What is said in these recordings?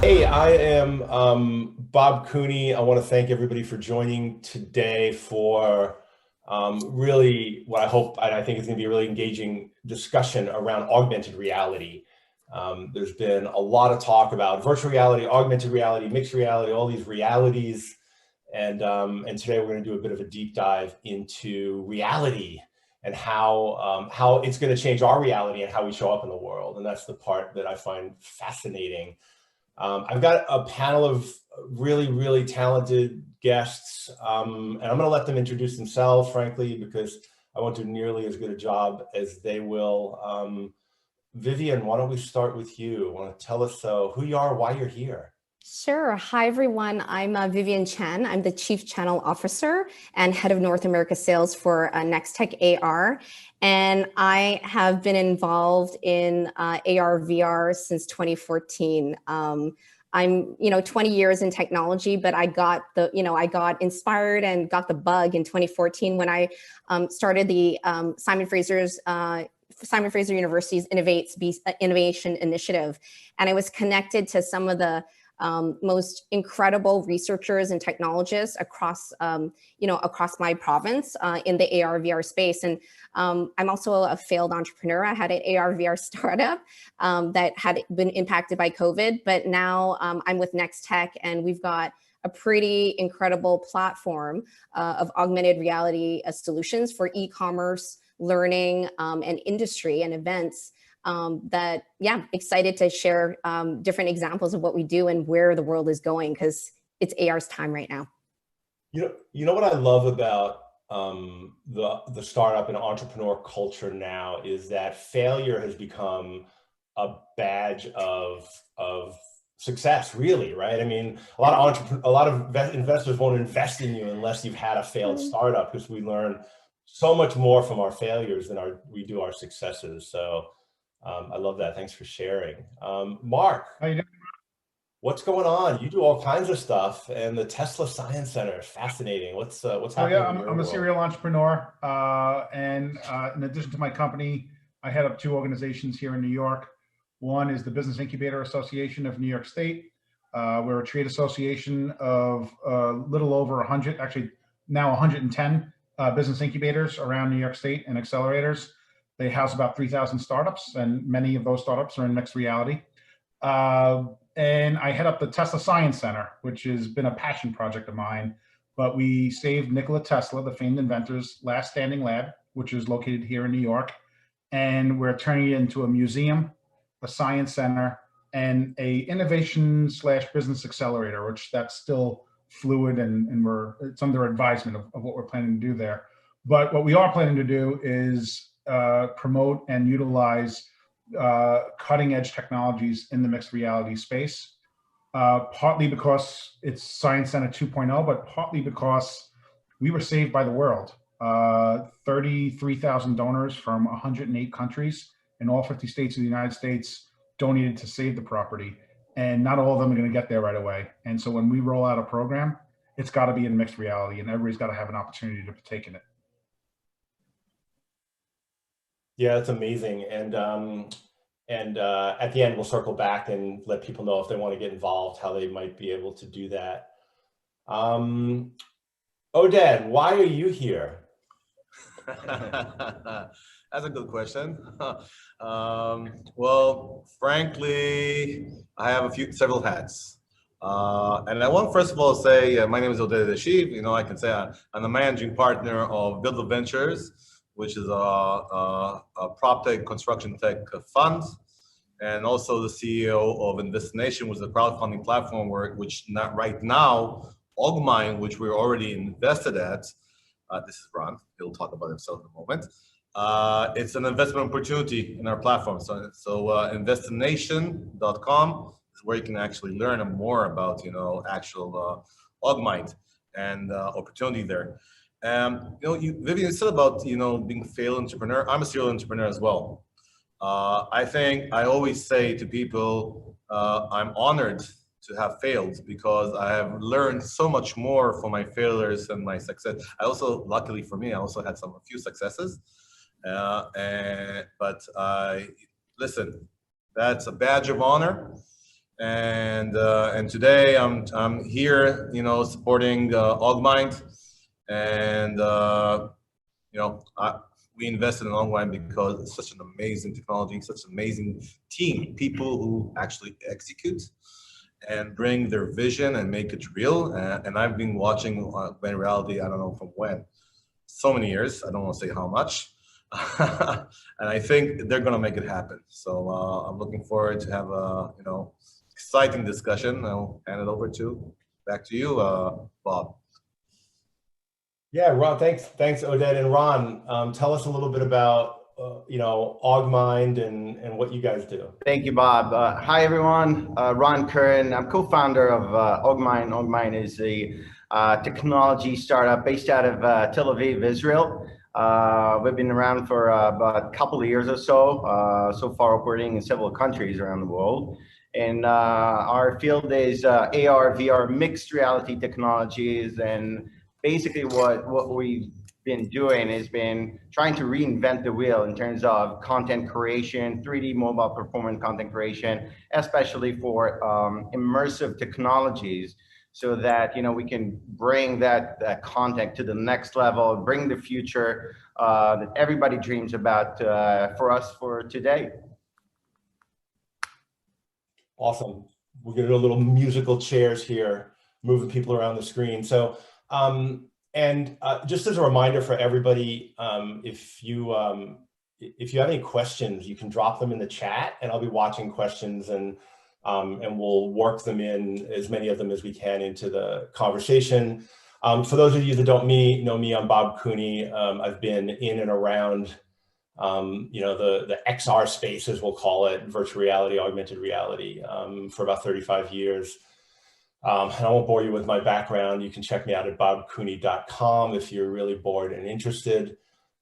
Hey, I am Bob Cooney. I want to thank everybody for joining today for really what I hope and I think is going to be a really engaging discussion around augmented reality. There's been a lot of talk about virtual reality, augmented reality, mixed reality, all these realities. And today we're going to do a bit of a deep dive into reality and how it's going to change our reality and how we show up in the world. And that's the part that I find fascinating. I've got a panel of really, really talented guests, and I'm going to let them introduce themselves, frankly, because I won't do nearly as good a job as they will. Vivian, why don't we start with you? Want to tell us who you are, why you're here? Sure. Hi, everyone. I'm Vivian Chen. I'm the Chief Channel Officer and Head of North America Sales for Nextech AR. And I have been involved in AR, VR since 2014. I'm, 20 years in technology, but I got inspired and got the bug in 2014 when I started the Simon Fraser University's Innovation Initiative. And I was connected to some of the most incredible researchers and technologists across my province in the AR VR space. And I'm also a failed entrepreneur. I had an AR VR startup that had been impacted by COVID, but now I'm with Nextech, and we've got a pretty incredible platform of augmented reality solutions for e-commerce, learning, and industry and events. Excited to share different examples of what we do and where the world is going, because it's AR's time right now. You know what I love about the startup and entrepreneur culture now is that failure has become a badge of success, really, right? I mean, a lot of investors won't invest in you unless you've had a failed startup, because we learn so much more from our failures than we do our successes. So I love that. Thanks for sharing. Mark, how you doing? What's going on? You do all kinds of stuff, and the Tesla Science Center is fascinating. What's happening? I'm a serial entrepreneur, and in addition to my company, I head up two organizations here in New York. One is the Business Incubator Association of New York State. We're a trade association of a little over 100, actually now 110 business incubators around New York State and accelerators. They house about 3,000 startups, and many of those startups are in mixed reality. And I head up the Tesla Science Center, which has been a passion project of mine. But we saved Nikola Tesla, the famed inventor's last standing lab, which is located here in New York. And we're turning it into a museum, a science center, and a innovation/business accelerator, which that's still fluid, and it's under advisement of what we're planning to do there. But what we are planning to do is promote and utilize cutting edge technologies in the mixed reality space, partly because it's Science Center 2.0, but partly because we were saved by the world. 33,000 donors from 108 countries in all 50 states of the United States donated to save the property. And not all of them are going to get there right away. And so when we roll out a program, it's got to be in mixed reality, and everybody's got to have an opportunity to partake in it. Yeah, that's amazing. And at the end, we'll circle back and let people know if they want to get involved, how they might be able to do that. Oded, why are you here? That's a good question. Well, frankly, I have several hats. And I want, first of all, say my name is Oded Ashiv. I can say I'm the managing partner of Build Ventures, which is a prop tech construction tech fund, and also the CEO of Investination, which is a crowdfunding platform which not right now, Augmented, which we're already invested at. This is Ron. He'll talk about himself in a moment. It's an investment opportunity in our platform. So investination.com is where you can actually learn more about actual Augmented and opportunity there. Vivian said about being a failed entrepreneur. I'm a serial entrepreneur as well. I think I always say to people, I'm honored to have failed, because I have learned so much more from my failures and my success. I also, luckily for me, I also had a few successes. But listen, that's a badge of honor. And today I'm here, supporting Augmind, and we invested in Augmind because it's such an amazing technology, such an amazing team, people who actually execute and bring their vision and make it real. And I've been watching augmented reality, I don't know from when, so many years. I don't want to say how much. And I think they're going to make it happen. So I'm looking forward to have a exciting discussion. I'll hand it over back to you, Bob. Yeah, Ron, thanks, Oded. And Ron, tell us a little bit about Augmind and what you guys do. Thank you, Bob. Hi, everyone. Ron Curran. I'm co-founder of Augmind. Augmind is a technology startup based out of Tel Aviv, Israel. We've been around for about a couple of years or so, so far operating in several countries around the world. And our field is AR, VR, mixed reality technologies. And basically what we've been doing has been trying to reinvent the wheel in terms of content creation, 3D mobile performance content creation, especially for immersive technologies, so that we can bring that content to the next level, bring the future that everybody dreams about for us for today. Awesome. We're going to do a little musical chairs here, moving people around the screen. So, just as a reminder for everybody, if you have any questions, you can drop them in the chat, and I'll be watching questions, and we'll work them in, as many of them as we can, into the conversation. For those of you that don't know me, I'm Bob Cooney. I've been in and around the XR space, as we'll call it, virtual reality, augmented reality, for about 35 years. And I won't bore you with my background. You can check me out at bobcooney.com if you're really bored and interested.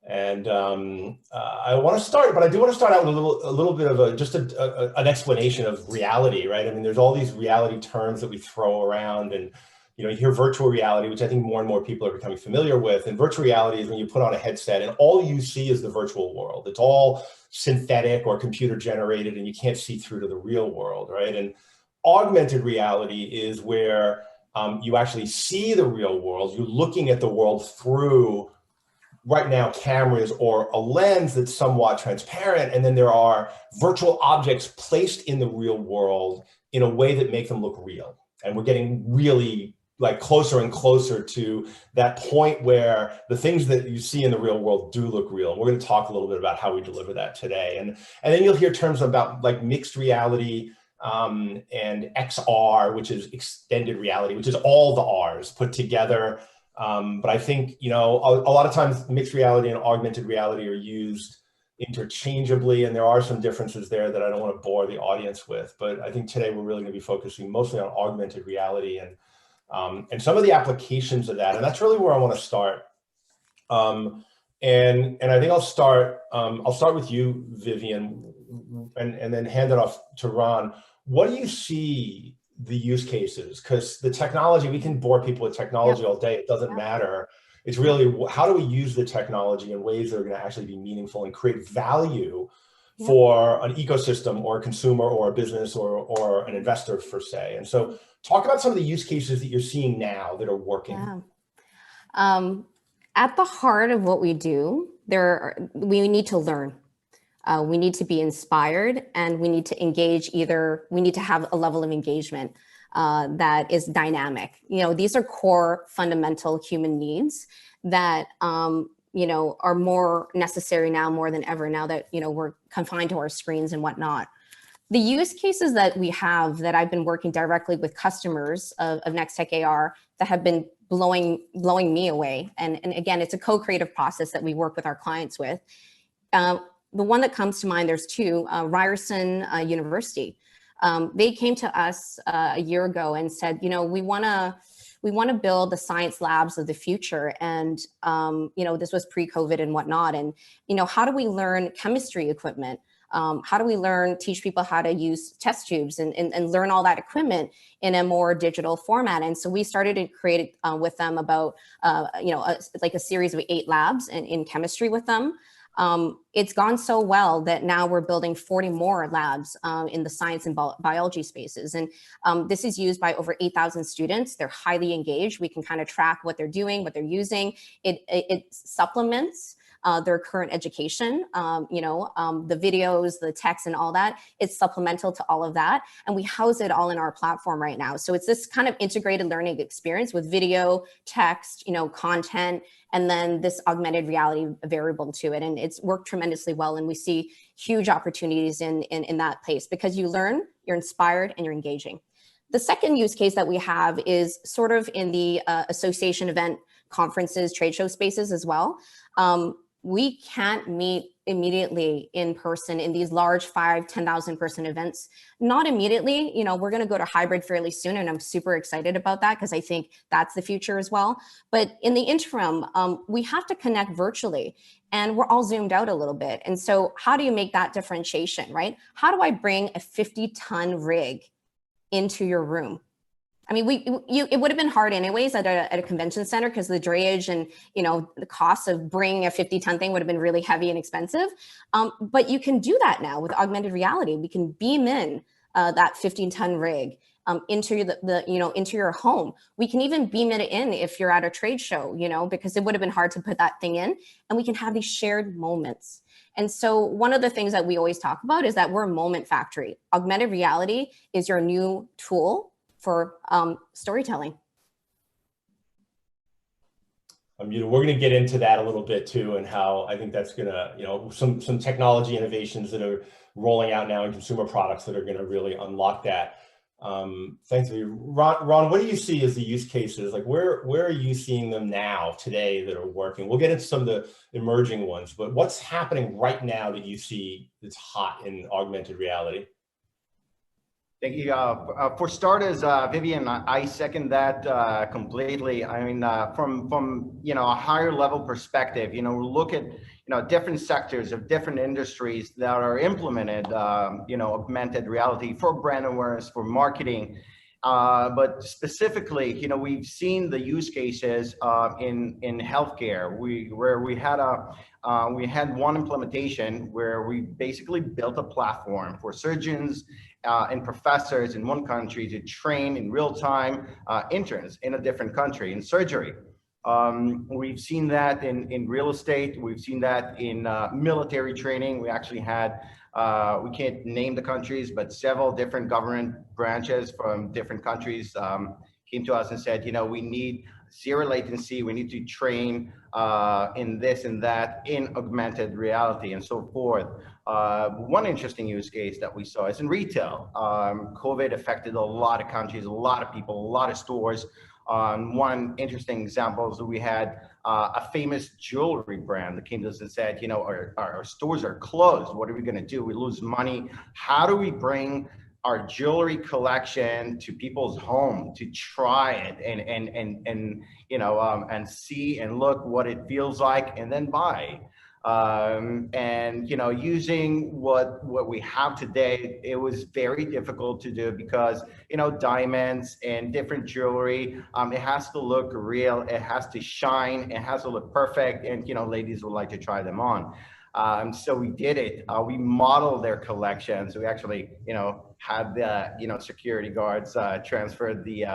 And I want to start, but I do want to start out with a little bit of an explanation of reality, right? I mean, there's all these reality terms that we throw around, and you hear virtual reality, which I think more and more people are becoming familiar with. And virtual reality is when you put on a headset and all you see is the virtual world. It's all synthetic or computer generated, and you can't see through to the real world, right? And augmented reality is where you actually see the real world. You're looking at the world through, right now, cameras or a lens that's somewhat transparent, and then there are virtual objects placed in the real world in a way that make them look real. And we're getting really closer and closer to that point where the things that you see in the real world do look real. And we're going to talk a little bit about how we deliver that today. And then you'll hear terms about mixed reality, and XR, which is extended reality, which is all the R's put together. But I think, a lot of times mixed reality and augmented reality are used interchangeably, and there are some differences there that I don't want to bore the audience with. But I think today we're really going to be focusing mostly on augmented reality and some of the applications of that. And that's really where I want to start. And I think I'll start with you, Vivian, and then hand it off to Ron. What do you see the use cases? Because the technology, we can bore people with technology all day. It doesn't matter. It's really, how do we use the technology in ways that are going to actually be meaningful and create value for an ecosystem or a consumer or a business or an investor, per se. And so talk about some of the use cases that you're seeing now that are working. Yeah. At the heart of what we do, we need to learn. We need to be inspired, and we need to engage. We need to have a level of engagement that is dynamic. These are core fundamental human needs that are more necessary now more than ever, now that we're confined to our screens and whatnot. The use cases that we have, that I've been working directly with customers of Nextech AR, that have been blowing me away. And again, it's a co-creative process that we work with our clients with. The one that comes to mind, there's two. Ryerson University. They came to us a year ago and said, we want to build the science labs of the future. And this was pre-COVID and whatnot. And how do we learn chemistry equipment? How do we teach people how to use test tubes and learn all that equipment in a more digital format? And so we started to create with them about, a series of 8 labs in chemistry with them. It's gone so well that now we're building 40 more labs in the science and biology spaces. And this is used by over 8,000 students. They're highly engaged. We can kind of track what they're doing, what they're using. It supplements their current education, the videos, the text and all that. It's supplemental to all of that. And we house it all in our platform right now. So it's this kind of integrated learning experience with video, text, content, and then this augmented reality variable to it. And it's worked tremendously well. And we see huge opportunities in that place because you learn, you're inspired, and you're engaging. The second use case that we have is sort of in the association event, conferences, trade show spaces as well. We can't meet immediately in person in these large 5,000, 10,000 person events. Not immediately, we're going to go to hybrid fairly soon. And I'm super excited about that because I think that's the future as well. But in the interim, we have to connect virtually and we're all zoomed out a little bit. And so how do you make that differentiation, right? How do I bring a 50-ton rig into your room? I mean, it would have been hard anyways at a convention center because the drayage and, the cost of bringing a 50-ton thing would have been really heavy and expensive. But you can do that now with augmented reality. We can beam in that 15-ton rig into into your home. We can even beam it in if you're at a trade show, because it would have been hard to put that thing in. And we can have these shared moments. And so one of the things that we always talk about is that we're a moment factory. Augmented reality is your new tool for storytelling. We're going to get into that a little bit too, and how I think that's going to, some technology innovations that are rolling out now in consumer products that are going to really unlock that. Thanks to you, Ron. What do you see as the use cases? Like, where are you seeing them now today that are working? We'll get into some of the emerging ones, but what's happening right now that you see that's hot in augmented reality? Thank you. For starters, Vivian, I second that completely. I mean, from a higher level perspective, we look at different sectors of different industries that are implemented, augmented reality for brand awareness, for marketing. But specifically, we've seen the use cases in healthcare. We had one implementation where we basically built a platform for surgeons and professors in one country to train in real time interns in a different country in surgery. We've seen that in real estate. We've seen that in military training. We actually had, we can't name the countries, but several different government branches from different countries came to us and said, we need zero latency. We need to train in this and that in augmented reality and so forth. One interesting use case that we saw is in retail. COVID affected a lot of countries, a lot of people, a lot of stores. One interesting example is that we had a famous jewelry brand that came to us and said, our stores are closed. What are we going to do? We lose money. How do we bring our jewelry collection to people's home to try it and see and look what it feels like and then buy? Using what we have today, it was very difficult to do because, diamonds and different jewelry, it has to look real, it has to shine, it has to look perfect, and, ladies would like to try them on. So we did it. We modeled their collections. We actually, had the, security guards transferred the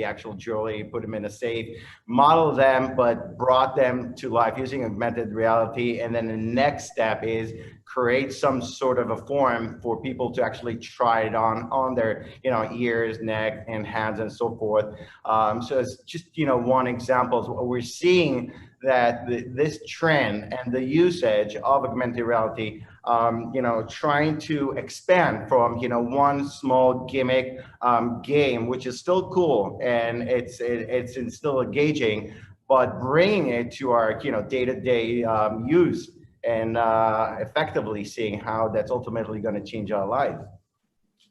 actual jewelry, put them in a safe, modeled them, but brought them to life using augmented reality. And then the next step is create some sort of a form for people to actually try it on their, ears, neck, and hands, and so forth. So it's just, one example of what we're seeing, that this trend and the usage of augmented reality, trying to expand from, one small gimmick game, which is still cool and it's still engaging, but bringing it to our, day-to-day use and effectively seeing how that's ultimately going to change our life.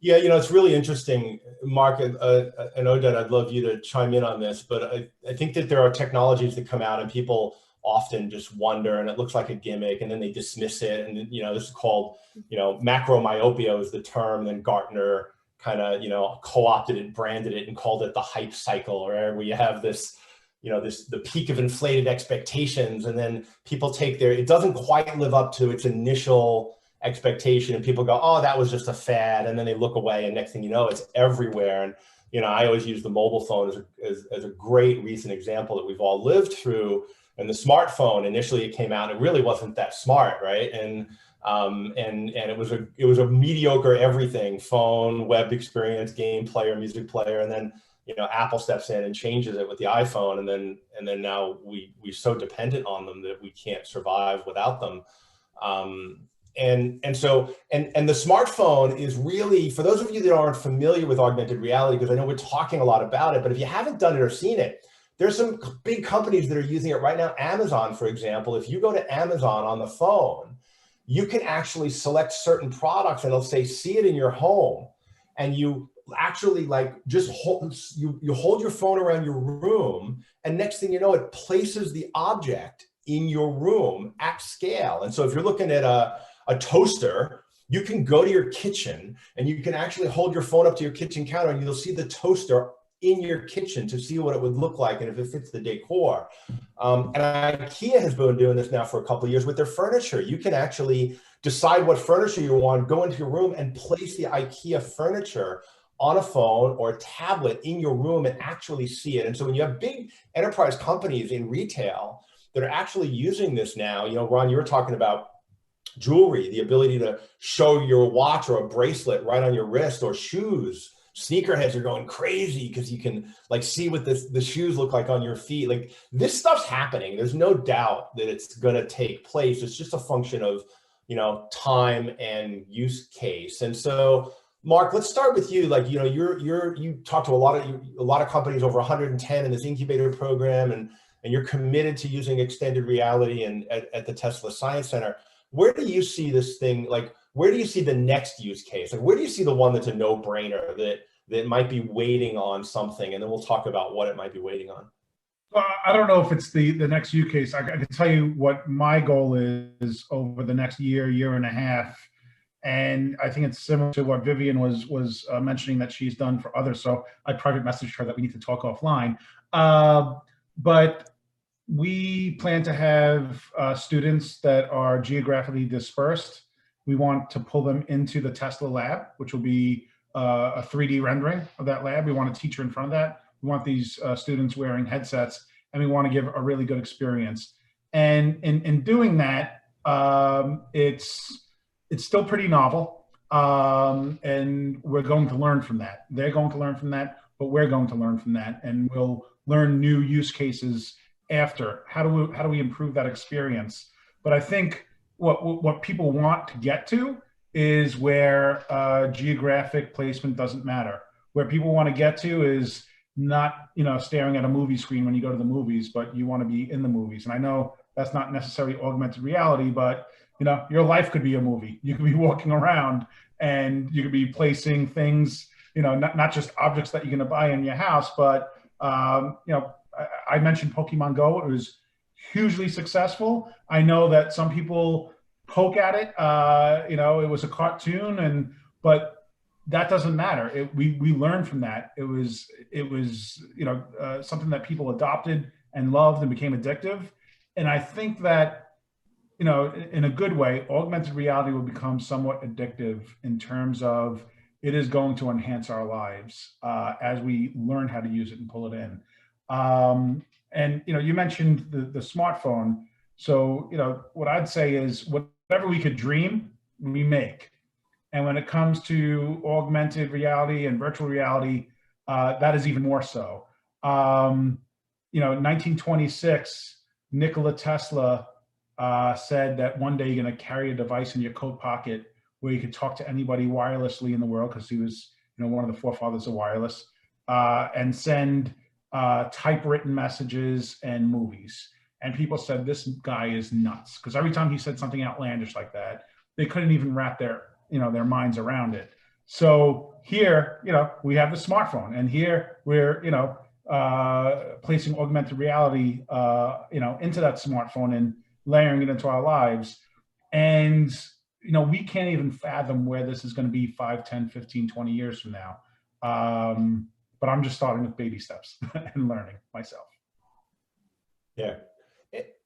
Yeah, it's really interesting, Mark, and Oded, I'd love you to chime in on this, but I think that there are technologies that come out and people often just wonder, and it looks like a gimmick, and then they dismiss it. And, this is called, macro myopia is the term, and Gartner kind of, co-opted it, branded it, and called it the hype cycle, where we have this the peak of inflated expectations, and then people take it doesn't quite live up to its initial expectation, and people go, oh, that was just a fad, and then they look away, and next thing you know, it's everywhere. And I always use the mobile phone as a great recent example that we've all lived through. And the smartphone, initially it came out, it really wasn't that smart, right? And it was a mediocre everything: phone, web experience, game player, music player, and then Apple steps in and changes it with the iPhone, and then now we're so dependent on them that we can't survive without them. And the smartphone is really, for those of you that aren't familiar with augmented reality, because I know we're talking a lot about it, but if you haven't done it or seen it, there's some big companies that are using it right now. Amazon, for example, if you go to Amazon on the phone, you can actually select certain products and it'll say, see it in your home. And you actually just hold your phone around your room, and next thing you know, it places the object in your room at scale. And so if you're looking at a toaster, you can go to your kitchen and you can actually hold your phone up to your kitchen counter, and you'll see the toaster in your kitchen to see what it would look like and if it fits the decor. And IKEA has been doing this now for a couple of years with their furniture. You can actually decide what furniture you want, go into your room and place the IKEA furniture on a phone or a tablet in your room and actually see it. And so when you have big enterprise companies in retail that are actually using this now, Ron, you were talking about jewelry, the ability to show your watch or a bracelet right on your wrist, or shoes. Sneakerheads are going crazy because you can see what the shoes look like on your feet. This stuff's happening. There's no doubt that it's going to take place. It's just a function of, time and use case. And so, Mark, let's start with you. You talk to a lot of companies, over 110 in this incubator program, and you're committed to using extended reality and at the Tesla Science Center. Where do you see this thing? Where do you see the next use case? Where do you see the one that's a no-brainer that might be waiting on something? And then we'll talk about what it might be waiting on. Well, I don't know if it's the next use case. I can tell you what my goal is over the next year and a half. And I think it's similar to what Vivian was mentioning that she's done for others. So I private messaged her that we need to talk offline. But we plan to have students that are geographically dispersed. We want to pull them into the Tesla lab, which will be a 3D rendering of that lab. We want a teacher in front of that. We want these students wearing headsets, and we want to give a really good experience. And in doing that, it's still pretty novel, and we're going to learn from that. They're going to learn from that, but we're going to learn from that, and we'll learn new use cases after. How do we improve that experience? But I think what people want to get to is where geographic placement doesn't matter. Where people want to get to is not staring at a movie screen when you go to the movies, but you want to be in the movies. And I know that's not necessarily augmented reality, but your life could be a movie. You could be walking around and you could be placing things, not just objects that you're going to buy in your house, but I mentioned Pokemon Go. It was hugely successful. I know that some people poke at it. It was a cartoon, but that doesn't matter. We learned from that. It was something that people adopted and loved and became addictive. And I think that in a good way, augmented reality will become somewhat addictive in terms of it is going to enhance our lives as we learn how to use it and pull it in. And you mentioned the smartphone. So what I'd say is whatever we could dream, we make. And when it comes to augmented reality and virtual reality, that is even more so. 1926, Nikola Tesla said that one day you're going to carry a device in your coat pocket where you could talk to anybody wirelessly in the world, because he was one of the forefathers of wireless, and send typewritten messages and movies. And people said, this guy is nuts, because every time he said something outlandish like that, they couldn't even wrap their minds around it. So here, we have the smartphone, and here we're, placing augmented reality, into that smartphone and layering it into our lives. And, we can't even fathom where this is going to be 5, 10, 15, 20 years from now. But I'm just starting with baby steps and learning myself. Yeah.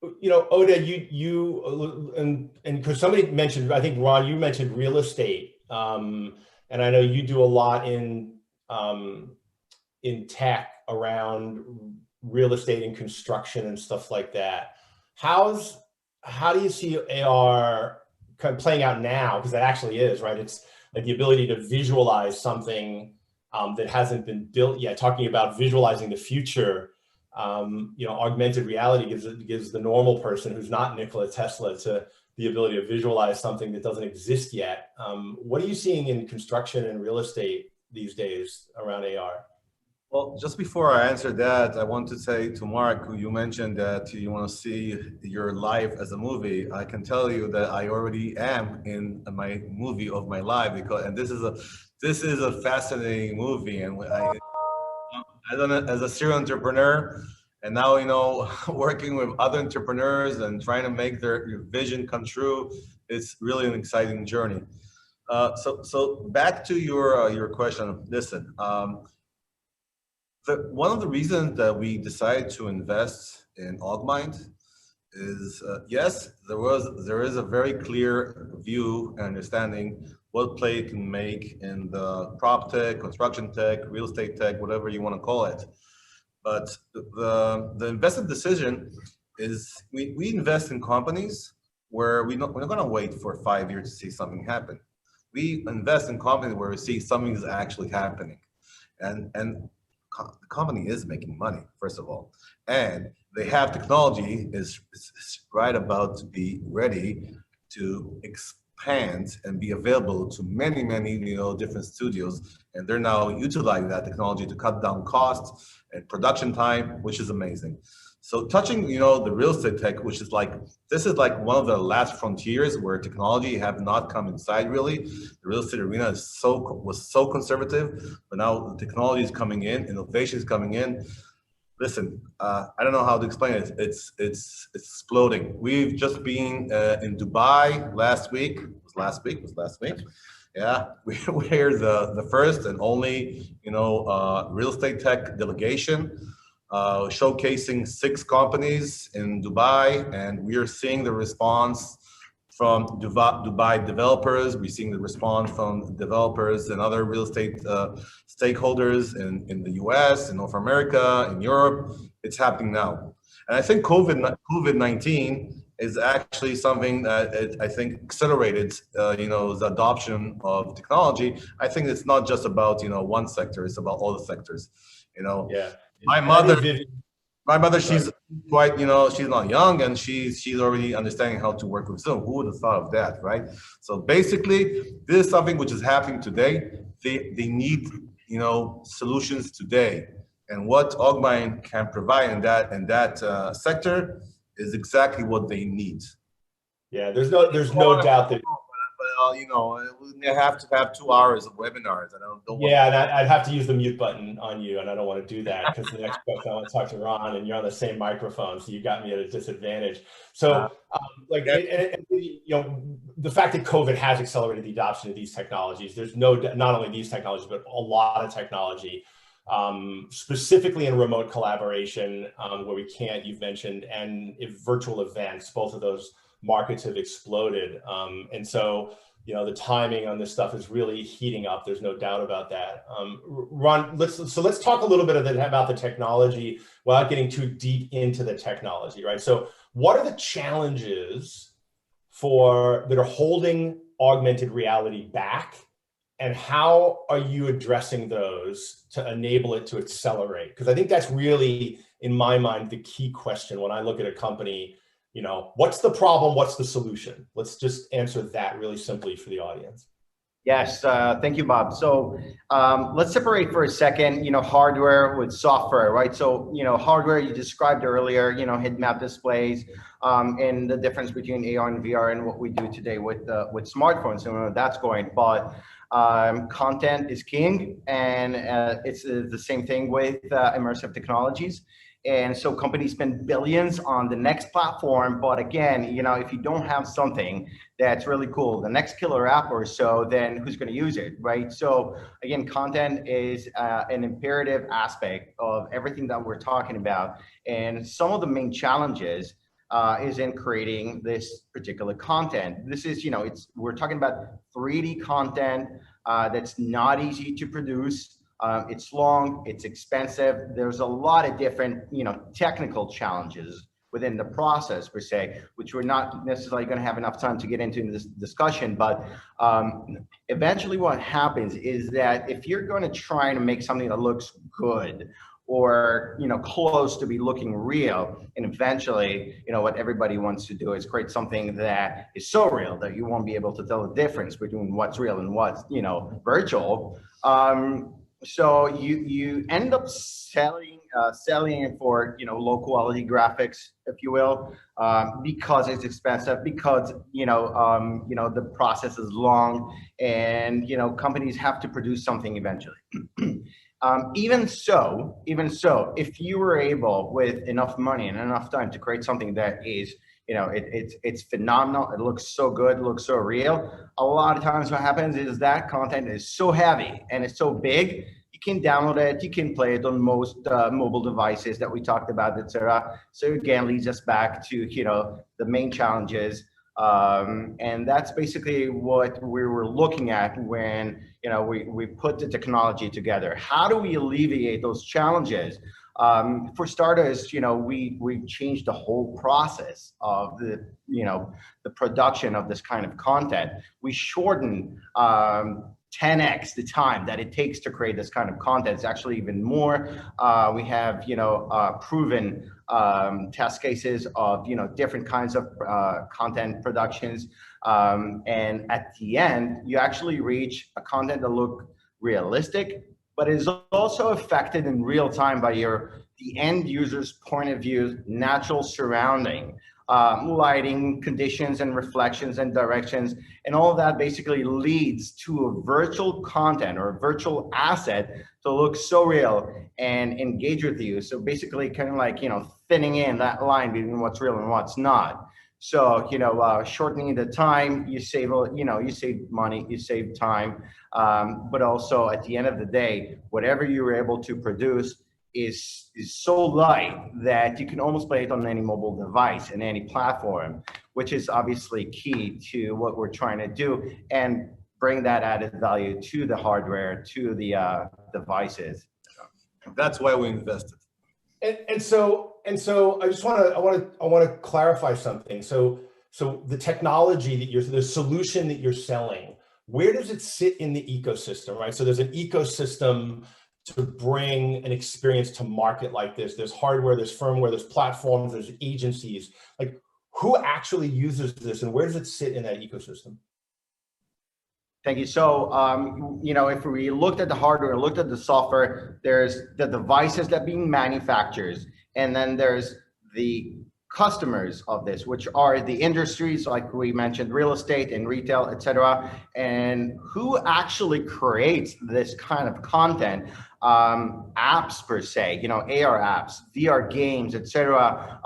You know, Oda, and because somebody mentioned, I think Ron, you mentioned real estate, and I know you do a lot in tech around real estate and construction and stuff like that. How do you see AR kind of playing out now? Because that actually is, right? It's like the ability to visualize something that hasn't been built yet. Talking about visualizing the future, you know, augmented reality gives the normal person who's not Nikola Tesla to the ability to visualize something that doesn't exist yet. What are you seeing in construction and real estate these days around AR? Well, just before I answer that, I want to say to Mark, who you mentioned that you want to see your life as a movie. I can tell you that I already am in my movie of my life, because and this is a fascinating movie, and as a serial entrepreneur, and now, you know, working with other entrepreneurs and trying to make their vision come true, it's really an exciting journey. So back to your question. Listen. One of the reasons that we decided to invest in Augmind is, yes, there is a very clear view and understanding what play it can make in the prop tech, construction tech, real estate tech, whatever you want to call it. But the investment decision is we invest in companies where we're not going to wait for 5 years to see something happen. We invest in companies where we see something is actually happening, and the company is making money, first of all, and they have technology is right about to be ready to expand and be available to many, you know, different studios, and they're now utilizing that technology to cut down costs and production time, which is amazing. So touching, you know, the real estate tech, which is like, this is like one of the last frontiers where technology have not come inside really. The real estate arena was so conservative, but now the technology is coming in, innovation is coming in. Listen, I don't know how to explain it. It's exploding. We've just been in Dubai last week. It was last week. Yeah, we're the first and only, you know, real estate tech delegation, showcasing 6 companies in Dubai, and we are seeing the response from Dubai developers. We're seeing the response from developers and other real estate stakeholders in the US, in North America, in Europe. It's happening now. And I think COVID-19 is actually something that I think accelerated, you know, the adoption of technology. I think it's not just about, you know, one sector, it's about all the sectors, you know. Yeah. My mother, she's quite, you know, she's not young, and she's already understanding how to work with Zoom. Who would have thought of that, right? So basically, this is something which is happening today. They need, you know, solutions today, and what Augmind can provide in that sector is exactly what they need. Yeah, there's no doubt that. But you know, we have to have 2 hours of webinars, and I don't want. Yeah, and I'd have to use the mute button on you, and I don't want to do that because the next question I want to talk to Ron, and you're on the same microphone, so you got me at a disadvantage. So, you know, the fact that COVID has accelerated the adoption of these technologies. There's not only these technologies, but a lot of technology, specifically in remote collaboration, where we can't. You've mentioned, and if virtual events, both of those markets have exploded, and so, you know, the timing on this stuff is really heating up. There's no doubt about that. Ron, let's talk a little bit about the technology without getting too deep into the technology, right? So what are the challenges that are holding augmented reality back, and how are you addressing those to enable it to accelerate? Because I think that's really, in my mind, the key question when I look at a company. You know, what's the problem? What's the solution? Let's just answer that really simply for the audience. Yes, thank you, Bob. So let's separate for a second, you know, hardware with software, right? So, you know, hardware you described earlier, you know, heat map displays, and the difference between AR and VR and what we do today with smartphones, you know, that's going. But content is king, and it's the same thing with immersive technologies. And so companies spend billions on the next platform. But again, you know, if you don't have something that's really cool, the next killer app or so, then who's going to use it, right? So again, content is an imperative aspect of everything that we're talking about. And some of the main challenges is in creating this particular content. This is, you know, we're talking about 3D content that's not easy to produce. It's long, it's expensive. There's a lot of different, you know, technical challenges within the process per se, which we're not necessarily going to have enough time to get into in this discussion. But eventually what happens is that if you're going to try to make something that looks good, or, you know, close to be looking real, and eventually, you know, what everybody wants to do is create something that is so real that you won't be able to tell the difference between what's real and what's, you know, virtual. So you end up selling it for, you know, low quality graphics, if you will, because it's expensive, because you know the process is long, and you know companies have to produce something eventually. Even so, if you were able with enough money and enough time to create something that is, you know, it's phenomenal, it looks so good, it looks so real, a lot of times what happens is that content is so heavy and it's so big, you can download it, you can play it on most mobile devices that we talked about, etc. So again, leads us back to, you know, the main challenges. And that's basically what we were looking at when, you know, we put the technology together. How do we alleviate those challenges? For starters, you know, we've changed the whole process of the, you know, the production of this kind of content. We shortened 10x the time that it takes to create this kind of content. It's actually even more. We have, you know, proven test cases of, you know, different kinds of content productions. And at the end, you actually reach a content that look realistic, but is also affected in real time by the end user's point of view, natural surrounding, lighting, conditions and reflections and directions, and all of that basically leads to a virtual content or a virtual asset to look so real and engage with you. So basically kind of like, you know, thinning in that line between what's real and what's not. So, you know, shortening the time, you save, you know, you save money, you save time, but also at the end of the day, whatever you were able to produce is so light that you can almost play it on any mobile device and any platform, which is obviously key to what we're trying to do and bring that added value to the hardware, to the devices. That's why we invested. And so I just want to clarify something. So the technology that the solution that you're selling, where does it sit in the ecosystem, right? So there's an ecosystem to bring an experience to market like this. There's hardware, there's firmware, there's platforms, there's agencies. Like, who actually uses this, and where does it sit in that ecosystem? Thank you. So, you know, if we looked at the hardware, looked at the software, there's the devices that being manufactured, and then there's the customers of this, which are the industries, like we mentioned, real estate and retail, etc. And who actually creates this kind of content? Apps per se, you know, AR apps, VR games, etc.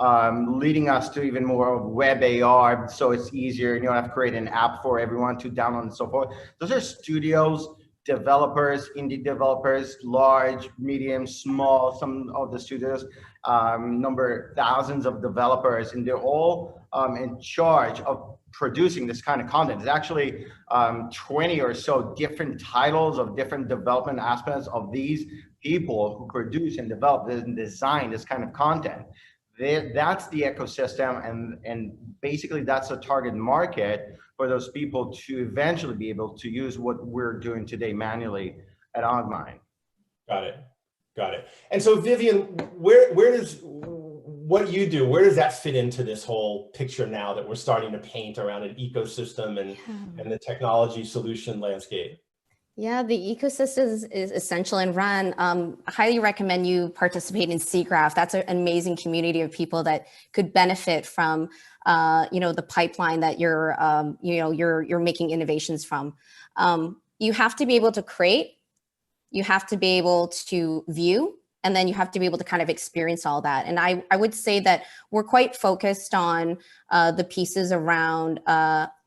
Leading us to even more of web AR, so it's easier, and you don't have to create an app for everyone to download and so forth. Those are studios, developers, indie developers, large, medium, small. Some of the studios number thousands of developers, and they're all in charge of producing this kind of content. There's actually 20 or so different titles of different development aspects of these people who produce and develop and design this kind of content. That's the ecosystem, and basically that's a target market for those people to eventually be able to use what we're doing today manually at Augmind. Got it. And so Vivian, where does what you do, where does that fit into this whole picture now that we're starting to paint around an ecosystem and the technology solution landscape? Yeah, the ecosystem is essential, and Ron, I highly recommend you participate in SeaGraph. That's an amazing community of people that could benefit from, you know, the pipeline that you're, you know, you're making innovations from. You have to be able to create, you have to be able to view, And then you have to be able to kind of experience all that. And I would say that we're quite focused on the pieces around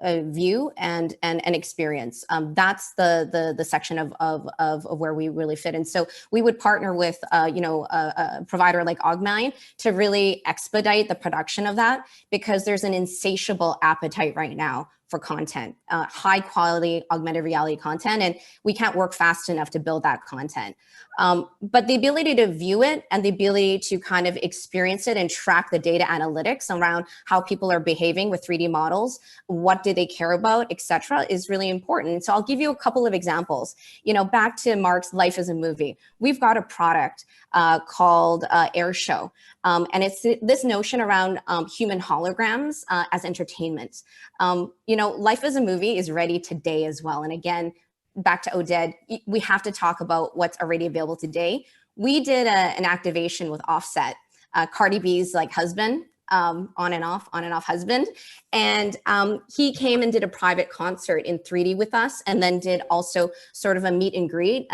view and experience. That's the section of where we really fit. And so we would partner with a provider like Augmented to really expedite the production of that, because there's an insatiable appetite right now for content, high quality augmented reality content, and we can't work fast enough to build that content. But the ability to view it and the ability to kind of experience it and track the data analytics around how people are behaving with 3D models, what do they care about, et cetera, is really important. So I'll give you a couple of examples. Back to Mark's Life as a Movie. We've got a product called Air Show. And it's this notion around human holograms as entertainment. Life as a Movie is ready today as well. And again, back to Oded, we have to talk about what's already available today. We did an activation with Offset, Cardi B's husband, on and off husband. And he came and did a private concert in 3D with us, and then did also sort of a meet and greet.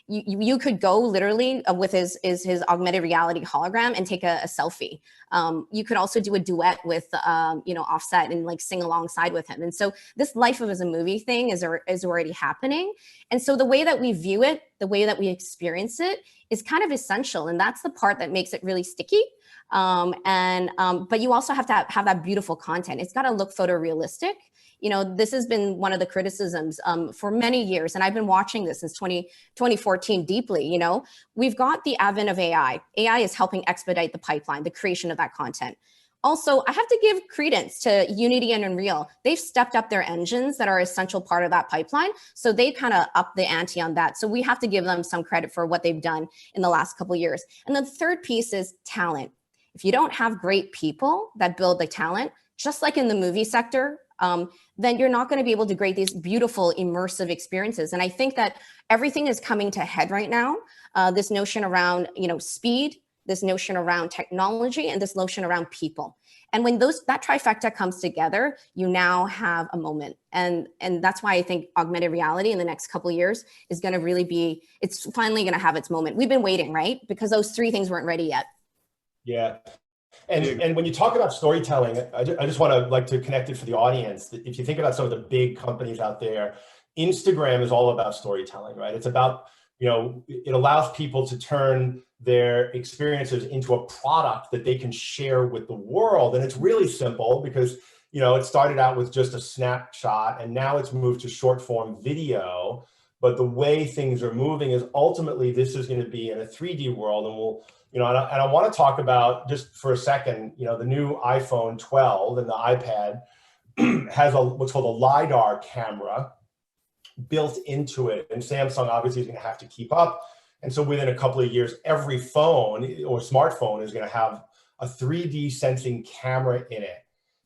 You could go literally with his augmented reality hologram and take a selfie. You could also do a duet with Offset and sing alongside with him. And so this Life as a Movie thing is already happening. And so the way that we view it, the way that we experience it is kind of essential. And that's the part that makes it really sticky. But you also have to have that beautiful content. It's got to look photorealistic. This has been one of the criticisms for many years, and I've been watching this since 2014 deeply. We've got the advent of AI. AI is helping expedite the pipeline, the creation of that content. Also, I have to give credence to Unity and Unreal. They've stepped up their engines that are an essential part of that pipeline. So they kind of upped the ante on that. So we have to give them some credit for what they've done in the last couple of years. And the third piece is talent. If you don't have great people that build the talent, just like in the movie sector, then you're not going to be able to create these beautiful immersive experiences. And I think that everything is coming to head right now. This notion around speed, this notion around technology, and this notion around people. And when that trifecta comes together, you now have a moment. And that's why I think augmented reality in the next couple of years is going to really it's finally going to have its moment. We've been waiting, right? Because those three things weren't ready yet. Yeah. And when you talk about storytelling, I just want to connect it for the audience. If you think about some of the big companies out there, Instagram is all about storytelling, right? It's about, it allows people to turn their experiences into a product that they can share with the world. And it's really simple because, it started out with just a snapshot and now it's moved to short form video. But the way things are moving is ultimately this is going to be in a 3D world, and we'll, and I want to talk about just for a second, the new iPhone 12 and the iPad has what's called a LiDAR camera built into it. And Samsung obviously is going to have to keep up. And so within a couple of years, every phone or smartphone is going to have a 3D sensing camera in it.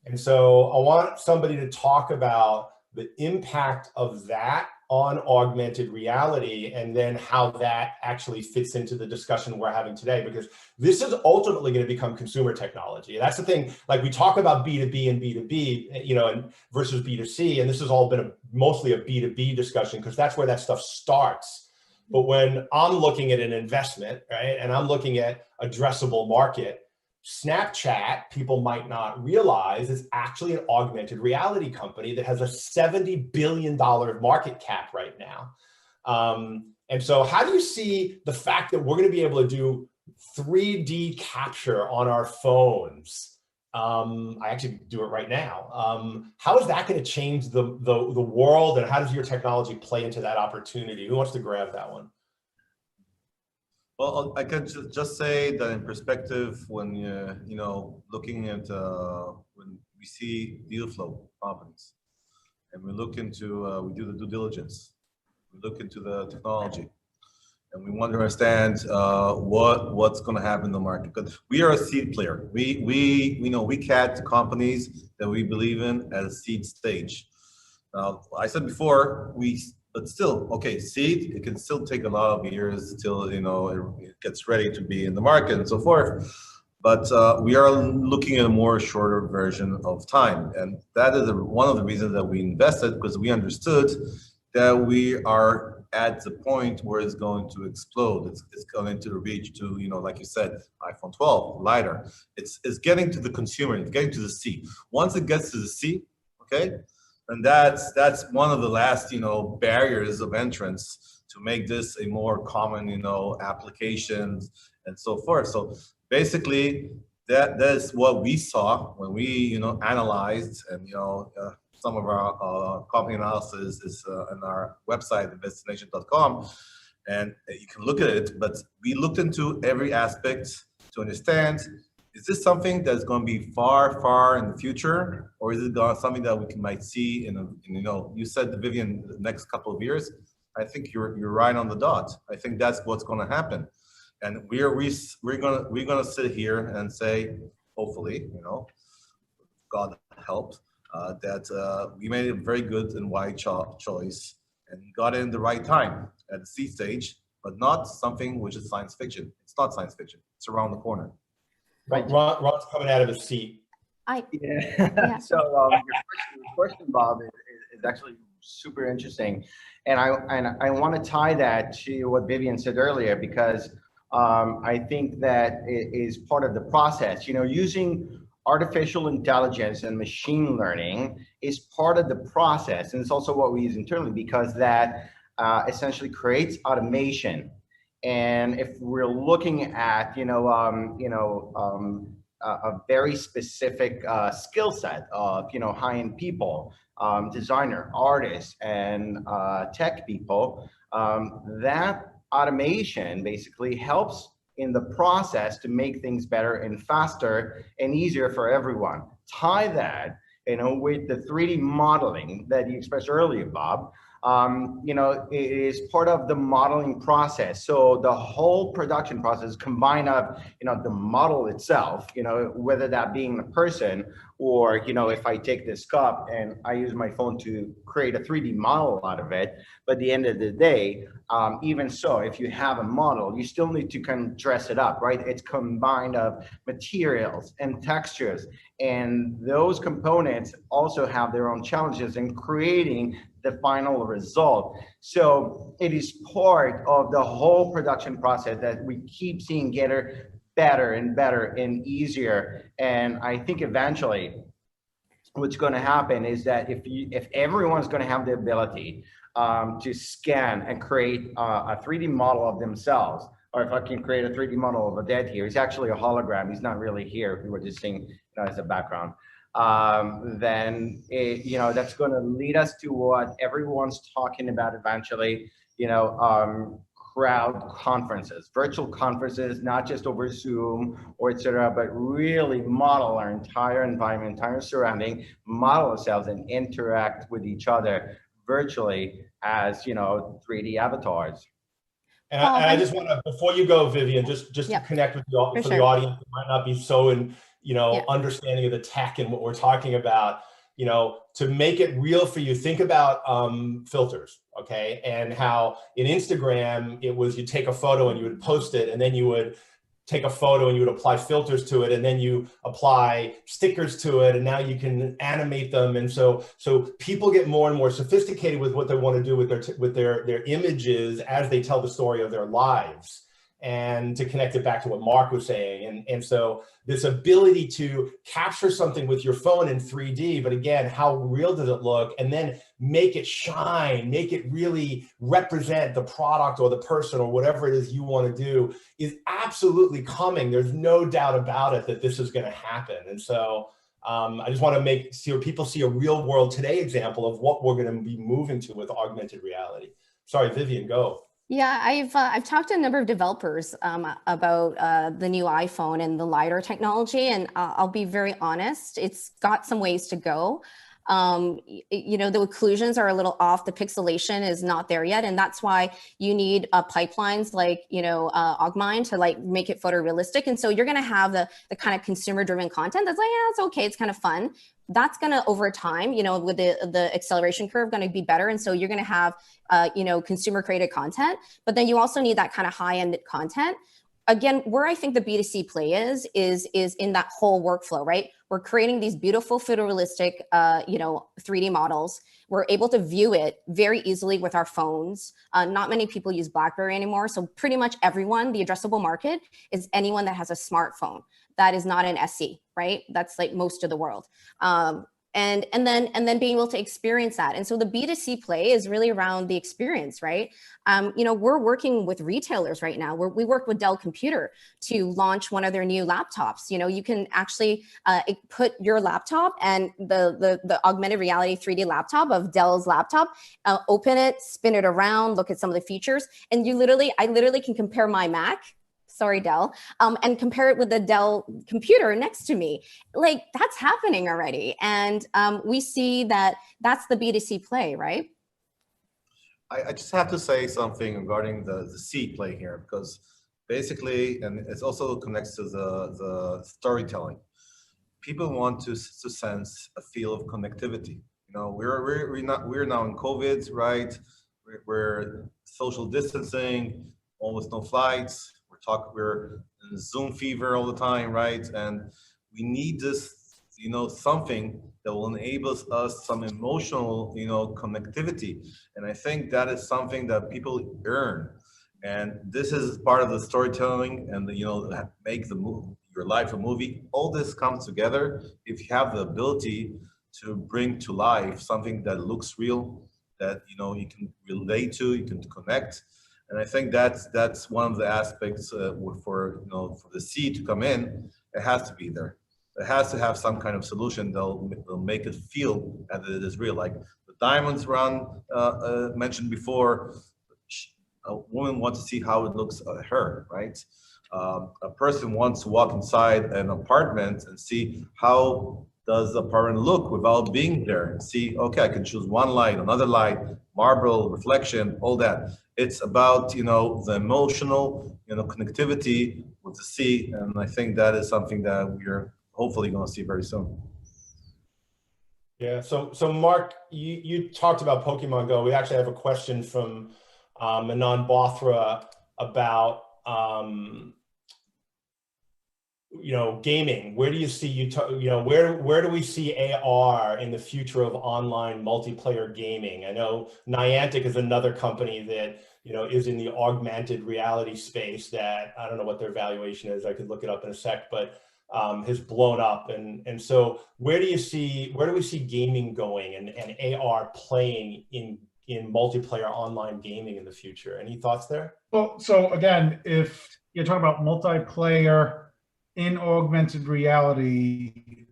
And so I want somebody to talk about the impact of that on augmented reality, and then how that actually fits into the discussion we're having today, because this is ultimately going to become consumer technology. That's the thing, we talk about B2B and B2B, and versus B2C, and this has all been mostly a B2B discussion because that's where that stuff starts. But when I'm looking at an investment, right, and I'm looking at addressable market, Snapchat, people might not realize, is actually an augmented reality company that has a $70 billion market cap right now. And so how do you see the fact that we're going to be able to do 3D capture on our phones? I actually do it right now. How is that going to change the world, and how does your technology play into that opportunity? Who wants to grab that one? Well, I can just say that in perspective, when looking at when we see deal flow companies, and we look into we do the due diligence, we look into the technology, and we want to understand what's going to happen in the market. Because we are a seed player. We catch companies that we believe in at a seed stage. Now, I said before, but still, okay, seed, it can still take a lot of years till, it gets ready to be in the market and so forth. But we are looking at a more shorter version of time. And that is one of the reasons that we invested, because we understood that we are at the point where it's going to explode. It's going to reach to, like you said, iPhone 12, lighter. It's getting to the consumer, it's getting to the C. Once it gets to the C, okay, and that's one of the last, barriers of entrance to make this a more common, applications and so forth. So basically, that's what we saw when we, analyzed and, some of our company analysis is on our website, investination.com, and you can look at it, but we looked into every aspect to understand, is this something that's going to be far, far in the future, or is it something that we might see you said, Vivian, the next couple of years? I think you're right on the dot. I think that's what's going to happen. And we're gonna sit here and say, hopefully, God help, that we made a very good and wise choice and got in the right time at the C stage, but not something which is science fiction. It's not science fiction. It's around the corner. Right. Ron's coming out of his seat. Yeah. So your question, Bob, is actually super interesting, and I want to tie that to what Vivian said earlier, because I think that it is part of the process. Using artificial intelligence and machine learning is part of the process, and it's also what we use internally, because that essentially creates automation. And if we're looking at a very specific skill set of high-end people, designer, artists, and tech people, that automation basically helps in the process to make things better and faster and easier for everyone. Tie that, with the 3D modeling that you expressed earlier, Bob. It is part of the modeling process. So the whole production process combined of, the model itself, whether that being a person or, if I take this cup and I use my phone to create a 3D model out of it. But at the end of the day, even so, if you have a model, you still need to kind of dress it up, right? It's combined of materials and textures, and those components also have their own challenges in creating the final result. So it is part of the whole production process that we keep seeing get better and better and easier. And I think eventually what's going to happen is that if everyone's going to have the ability to scan and create a 3D model of themselves, or if I can create a 3D model of a dead here, he's actually a hologram, he's not really here, we were just seeing as a background, then that's going to lead us to what everyone's talking about eventually, crowd conferences, virtual conferences, not just over Zoom or etc., but really model our entire environment, entire surrounding, model ourselves and interact with each other virtually as 3D avatars. And I just want to, before you go, Vivian, just to connect with you for the audience that might not be so understanding of the tech and what we're talking about, to make it real for you, think about filters, okay? And how in Instagram, it was you take a photo and you would post it, and then you would take a photo and you would apply filters to it, and then you apply stickers to it, and now you can animate them. And so people get more and more sophisticated with what they want to do with their images as they tell the story of their lives. And to connect it back to what Mark was saying. And so this ability to capture something with your phone in 3D, but again, how real does it look? And then make it shine, make it really represent the product or the person or whatever it is you want to do is absolutely coming. There's no doubt about it that this is going to happen. And so I just want to make sure people see a real world today example of what we're going to be moving to with augmented reality. Sorry, Vivian, go. Yeah, I've talked to a number of developers about the new iPhone and the LiDAR technology, and I'll be very honest, it's got some ways to go. The occlusions are a little off, the pixelation is not there yet, and that's why you need pipelines like Augmented to make it photorealistic. And so you're going to have the kind of consumer-driven content that's it's okay, it's kind of fun. That's going to, over time, with the acceleration curve, going to be better. And so you're going to have, consumer created content, but then you also need that kind of high-end content. again, where I think the B2C play is in that whole workflow, right? We're creating these beautiful photorealistic, 3D models. We're able to view it very easily with our phones. Not many people use BlackBerry anymore. So pretty much everyone, the addressable market is anyone that has a smartphone. That is not an SE, right? That's like most of the world. And then being able to experience that. And so the B2C play is really around the experience, right? We're working with retailers right now. We work with Dell Computer to launch one of their new laptops. You can actually put your laptop and the augmented reality 3D laptop of Dell's laptop, open it, spin it around, look at some of the features, and I literally can compare my Mac, sorry, Dell, and compare it with the Dell computer next to me. Like, that's happening already. And we see that that's the B2C play, right? I just have to say something regarding the C play here, because basically, and it also connects to the storytelling. People want to sense a feel of connectivity. We're now in COVID, right? We're social distancing, almost no flights. We're in Zoom fever all the time, right? And we need this, something that will enable us some emotional, connectivity. And I think that is something that people earn. And this is part of the storytelling and make your life a movie. All this comes together if you have the ability to bring to life something that looks real, that you can relate to, you can connect. And I think that's one of the aspects for the C to come in. It has to be there. It has to have some kind of solution that'll make it feel that it is real. Like the diamonds run mentioned before. A woman wants to see how it looks at her, right? A person wants to walk inside an apartment and see how does the apartment look without being there, and see, okay, I can choose one light, another light, marble, reflection, all that. It's about, the emotional, connectivity with the sea. And I think that is something that we're hopefully going to see very soon. Yeah. So Mark, you talked about Pokemon Go. We actually have a question from Anand Bothra about, gaming. Where do you see where do we see AR in the future of online multiplayer gaming? I know Niantic is another company that is in the augmented reality space that I don't know what their valuation is. I could look it up in a sec, but has blown up. And so where do we see gaming going and AR playing in multiplayer online gaming in the future? Any thoughts there? Well, so again, if you're talking about multiplayer in augmented reality,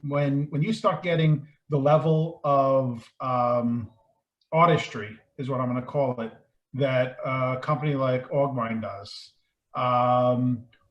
when you start getting the level of artistry, is what I'm going to call it, that a company like Augmind does,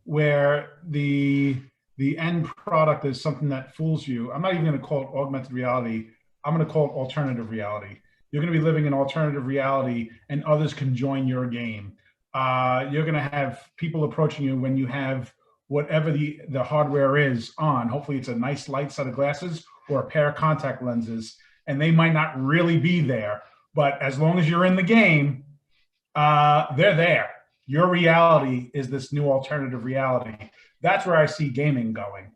where the end product is something that fools you. I'm not even going to call it augmented reality. I'm going to call it alternative reality. You're going to be living in alternative reality, and others can join your game. You're going to have people approaching you when you have whatever the hardware is on. Hopefully it's a nice light set of glasses or a pair of contact lenses, and they might not really be there, but as long as you're in the game, they're there. Your reality is this new alternative reality. That's where I see gaming going.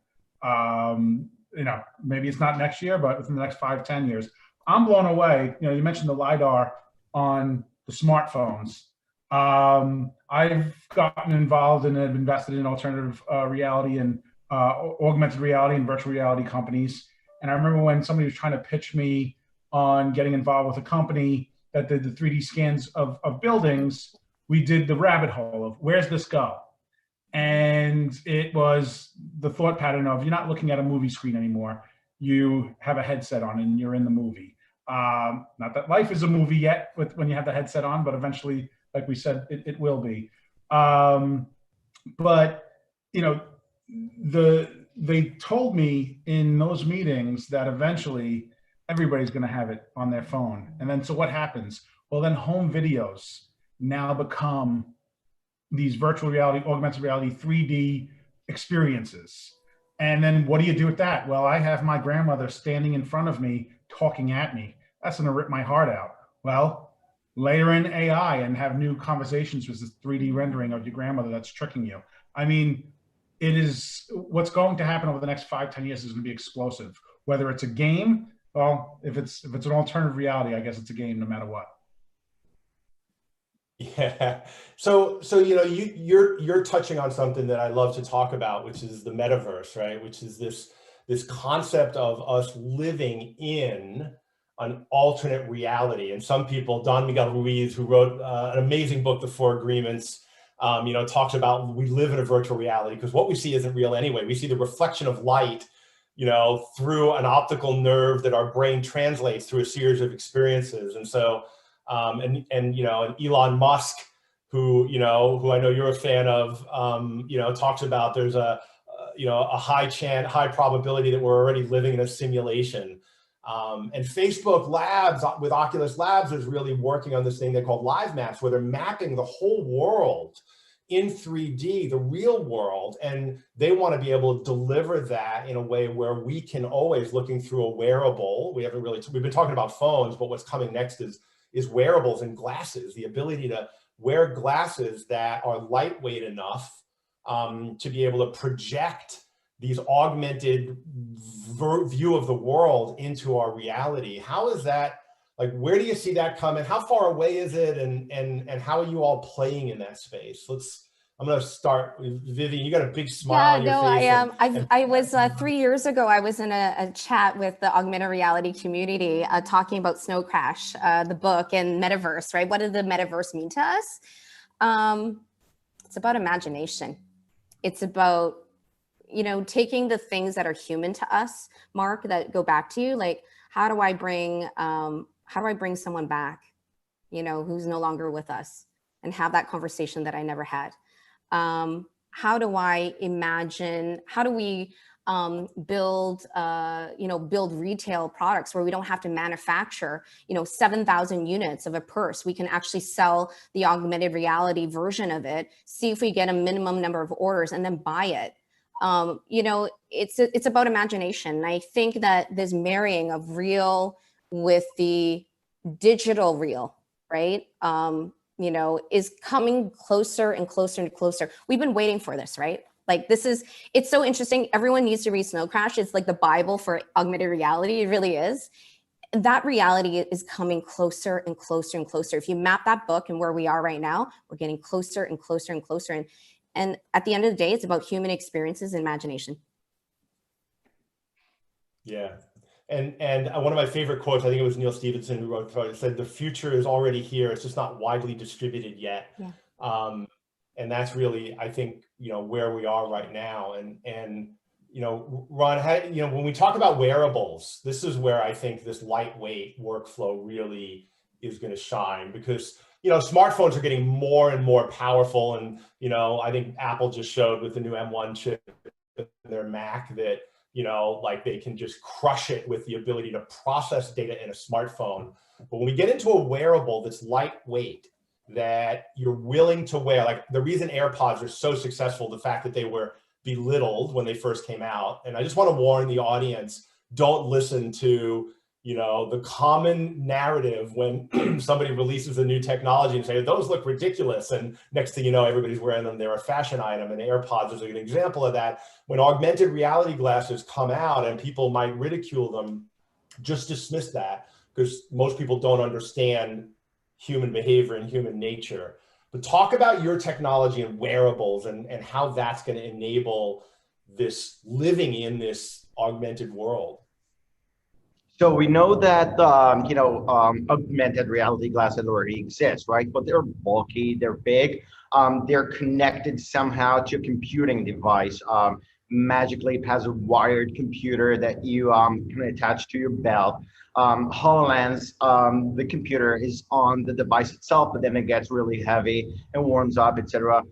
Maybe it's not next year, but within the next 5-10 years. I'm blown away. You mentioned the LiDAR on the smartphones. I've gotten involved and have invested in alternative reality and augmented reality and virtual reality companies. And I remember when somebody was trying to pitch me on getting involved with a company that did the 3D scans of buildings, we did the rabbit hole of where's this go? And it was the thought pattern of you're not looking at a movie screen anymore. You have a headset on and you're in the movie. Not that life is a movie yet when you have the headset on, but eventually, like we said, it will be. But they told me in those meetings that eventually everybody's going to have it on their phone. And then so what happens? Well, then home videos now become these virtual reality, augmented reality, 3D experiences. And then what do you do with that? Well, I have my grandmother standing in front of me talking at me. That's going to rip my heart out. Well, layer in AI and have new conversations with this 3D rendering of your grandmother that's tricking you. I mean, it is what's going to happen over the next 5, 10 years is going to be explosive. Whether it's a game, well, if it's an alternative reality, I guess it's a game no matter what. Yeah. So you're touching on something that I love to talk about, which is the metaverse, right? Which is this concept of us living in an alternate reality. And some people, Don Miguel Ruiz, who wrote an amazing book, The Four Agreements, talks about we live in a virtual reality because what we see isn't real anyway. We see the reflection of light, through an optical nerve that our brain translates through a series of experiences. And so, and Elon Musk, who I know you're a fan of, talks about there's a high probability that we're already living in a simulation. And Facebook Labs with Oculus Labs is really working on this thing they call live maps, where they're mapping the whole world in 3D, the real world, and they want to be able to deliver that in a way where we can always, looking through a wearable, we've been talking about phones, but what's coming next is wearables and glasses, the ability to wear glasses that are lightweight enough to be able to project these augmented view of the world into our reality. How is that, like, where do you see that coming? How far away is it? And how are you all playing in that space? I'm going to start with Vivian. You got a big smile on your face. Yeah, no, I was 3 years ago, I was in a chat with the augmented reality community talking about Snow Crash, the book, and metaverse, right? What does the metaverse mean to us? It's about imagination. It's about, taking the things that are human to us, Mark, that go back to you, like, how do I bring someone back, who's no longer with us, and have that conversation that I never had? How do I imagine, how do we build retail products where we don't have to manufacture, 7,000 units of a purse? We can actually sell the augmented reality version of it, see if we get a minimum number of orders, and then buy it. It's about imagination. And I think that this marrying of real with the digital real, right? Is coming closer and closer and closer. We've been waiting for this, right? Like, it's so interesting. Everyone needs to read Snow Crash. It's like the Bible for augmented reality. It really is. That reality is coming closer and closer and closer. If you map that book and where we are right now, we're getting closer and closer and closer. And at the end of the day, it's about human experiences and imagination. Yeah. And one of my favorite quotes, I think it was Neil Stephenson who wrote it, said, "The future is already here. It's just not widely distributed yet." Yeah. And that's really, I think, where we are right now. And Ron, when we talk about wearables, this is where I think this lightweight workflow really is going to shine, because smartphones are getting more and more powerful. And I think Apple just showed with the new M1 chip in their Mac that like they can just crush it with the ability to process data in a smartphone. But when we get into a wearable that's lightweight, that you're willing to wear, like the reason AirPods are so successful, the fact that they were belittled when they first came out. And I just want to warn the audience, don't listen to the common narrative when somebody releases a new technology and say, those look ridiculous. And next thing you know, everybody's wearing them. They're a fashion item. And AirPods is an example of that. When augmented reality glasses come out and people might ridicule them, just dismiss that, because most people don't understand human behavior and human nature. But talk about your technology and wearables and how that's going to enable this living in this augmented world. So we know that augmented reality glasses already exist, right? But they're bulky, they're big, they're connected somehow to a computing device. Magically, it has a wired computer that you can attach to your belt. HoloLens, the computer is on the device itself, but then it gets really heavy and warms up, etc.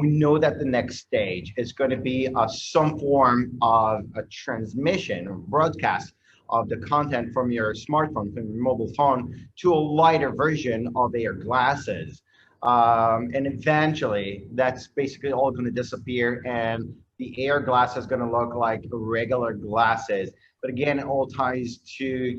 We know that the next stage is going to be some form of a transmission or broadcast of the content from your smartphone, from your mobile phone, to a lighter version of their glasses. And eventually, that's basically all going to disappear, and the AR glass is going to look like regular glasses. But again, it all ties to,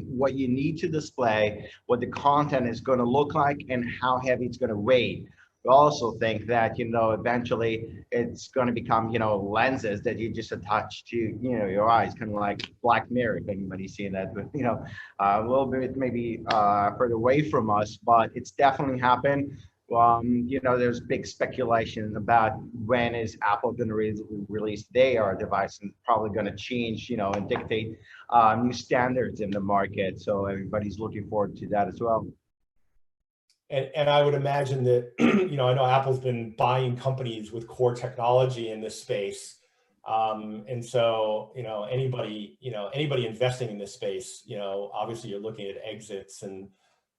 what you need to display, what the content is going to look like, and how heavy it's going to weigh. We also think that, eventually it's going to become, lenses that you just attach to, your eyes, kind of like Black Mirror, if anybody's seen that, but, a little bit maybe further away from us, but it's definitely happened. There's big speculation about when is Apple going to release their AR device, and probably going to change, and dictate new standards in the market. So everybody's looking forward to that as well. And I would imagine that, I know Apple's been buying companies with core technology in this space. And so, anybody investing in this space, obviously you're looking at exits, and,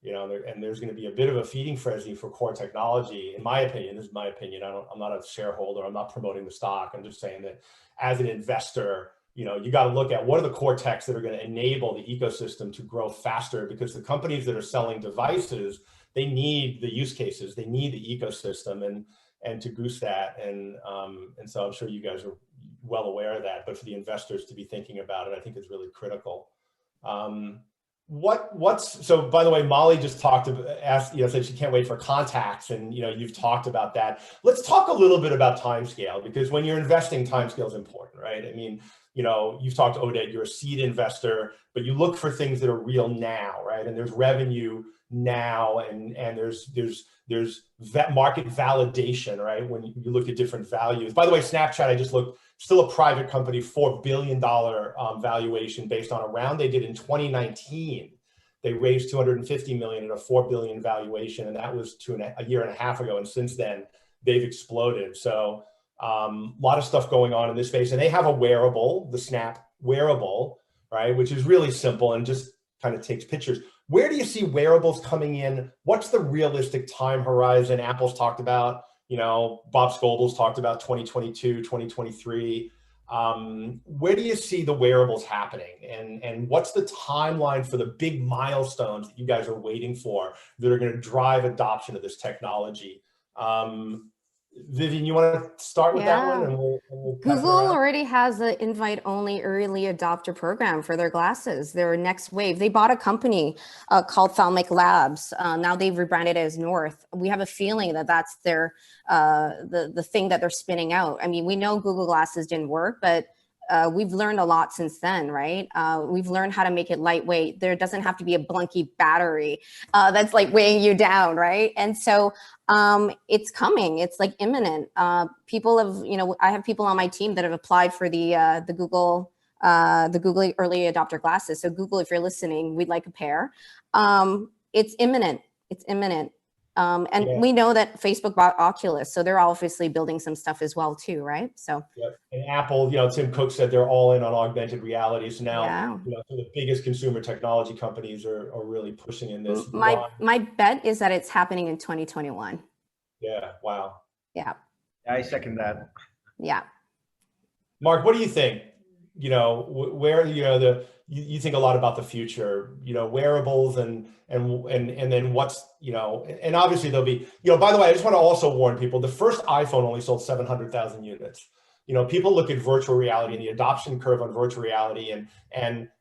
and there's going to be a bit of a feeding frenzy for core technology, in my opinion. This is my opinion. I'm not a shareholder. I'm not promoting the stock. I'm just saying that as an investor, you got to look at what are the core techs that are going to enable the ecosystem to grow faster, because the companies that are selling devices, they need the use cases, they need the ecosystem, and to goose that. And so I'm sure you guys are well aware of that, but for the investors to be thinking about it, I think is really critical. So by the way, Molly just said she can't wait for contacts, and you've talked about that. Let's talk a little bit about timescale, because when you're investing, timescale is important, right? I mean, you've talked, Oded, you're a seed investor, but you look for things that are real now, right? And there's revenue now, and there's that market validation, right? When you look at different values. By the way, Snapchat, I just looked, still a private company, $4 billion valuation based on a round they did in 2019. They raised $250 million at a $4 billion valuation, and that was a year and a half ago. And since then, they've exploded. So a lot of stuff going on in this space, and they have a wearable, the Snap wearable, right? Which is really simple and just kind of takes pictures. Where do you see wearables coming in? What's the realistic time horizon? Apple's talked about, Bob Scoble's talked about 2022, 2023. Where do you see the wearables happening? And what's the timeline for the big milestones that you guys are waiting for that are going to drive adoption of this technology? Vivian, you want to start with that one? And we'll Google already has an invite-only early adopter program for their glasses. Their next wave. They bought a company called Thalmic Labs. Now they've rebranded it as North. We have a feeling that that's their the thing that they're spinning out. I mean, we know Google Glasses didn't work, but we've learned a lot since then, right? We've learned how to make it lightweight. There doesn't have to be a blunky battery that's like weighing you down, right? And so it's coming. It's like imminent. People have, I have people on my team that have applied for the Google early adopter glasses. So Google, if you're listening, we'd like a pair. It's imminent. It's imminent. We know that Facebook bought Oculus, so they're obviously building some stuff as well too, right? So and Apple, Tim Cook said they're all in on augmented reality. So now, the biggest consumer technology companies are really pushing in this. My bet is that it's happening in 2021. Yeah. Wow. Yeah. I second that. Yeah. Mark, what do you think? Where you think a lot about the future, wearables and then what's, and obviously there'll be, by the way, I just want to also warn people, the first iPhone only sold 700,000 units. People look at virtual reality and the adoption curve on virtual reality, and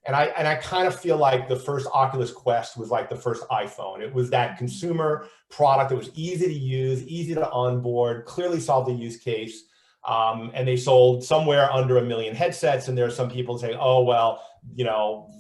I kind of feel like the first Oculus Quest was like the first iPhone. It was that consumer product that was easy to use, easy to onboard, clearly solved the use case. And they sold somewhere under 1 million headsets. And there are some people saying, oh, well,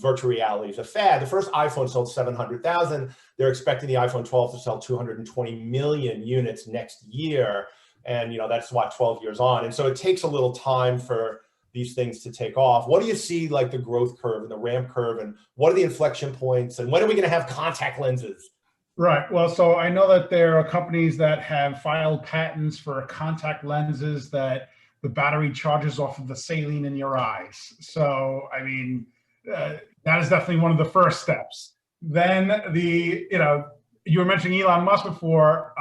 virtual reality is a fad. The first iPhone sold 700,000. They're expecting the iPhone 12 to sell 220 million units next year. And, that's what, 12 years on. And so it takes a little time for these things to take off. What do you see like the growth curve and the ramp curve, and what are the inflection points, and when are we going to have contact lenses? Right. Well, so I know that there are companies that have filed patents for contact lenses that the battery charges off of the saline in your eyes. So, I mean, that is definitely one of the first steps. Then you were mentioning Elon Musk before.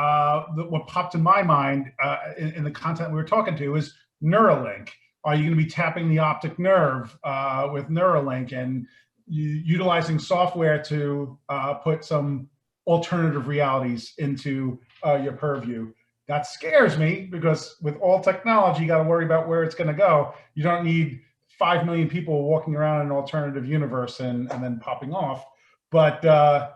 What popped in my mind in the content we were talking to is Neuralink. Are you going to be tapping the optic nerve with Neuralink and utilizing software to put some alternative realities into your purview? That scares me, because with all technology, you got to worry about where it's going to go. You don't need 5 million people walking around in an alternative universe and then popping off. But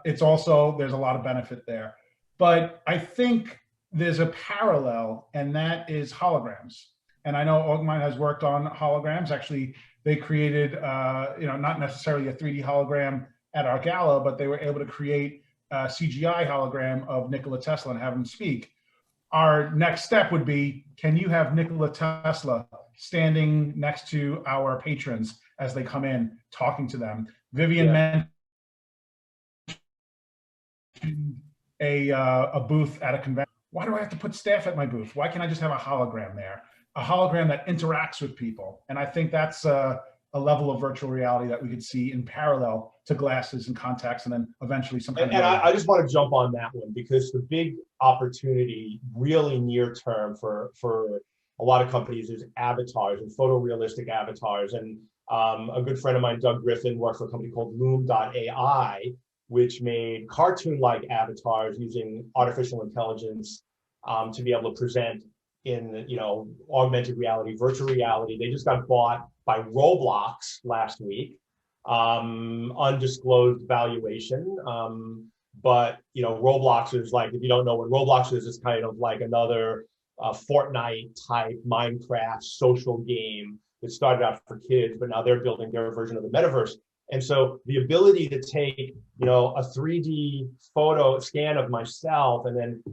it's also, there's a lot of benefit there. But I think there's a parallel, and that is holograms. And I know Augmented has worked on holograms. Actually, they created, not necessarily a 3D hologram at our gala, but they were able to create a CGI hologram of Nikola Tesla and have him speak. Our next step would be, can you have Nikola Tesla standing next to our patrons as they come in, talking to them? Vivian mentioned a booth at a convention. Why do I have to put staff at my booth? Why can't I just have a hologram there? A hologram that interacts with people. And I think that's a level of virtual reality that we could see in parallel to glasses and contacts, and then eventually some kind of. And I just want to jump on that one, because the big opportunity really near term for a lot of companies is avatars and photorealistic avatars. And a good friend of mine, Doug Griffin, worked for a company called Loom.ai, which made cartoon-like avatars using artificial intelligence to be able to present in, augmented reality, virtual reality. They just got bought by Roblox last week, undisclosed valuation. But Roblox is like, if you don't know what Roblox is, it's kind of like another Fortnite type Minecraft social game that started out for kids, but now they're building their version of the metaverse. And so the ability to take, a 3D photo scan of myself and then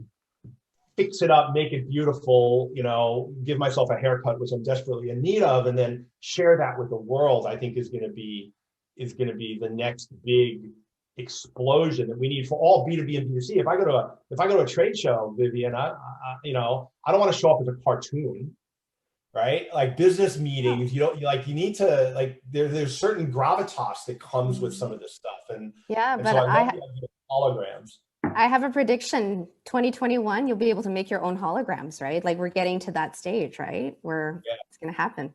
fix it up, make it beautiful, give myself a haircut, which I'm desperately in need of, and then share that with the world, I think is going to be the next big explosion that we need for all B2B and B2C. If I go to a trade show, Vivian, I don't want to show up as a cartoon, right? Like business meetings, you need to, like, there's certain gravitas that comes with some of this stuff. And but so I love the idea of holograms. I have a prediction. 2021, you'll be able to make your own holograms, right? Like, we're getting to that stage, right? Where it's going to happen.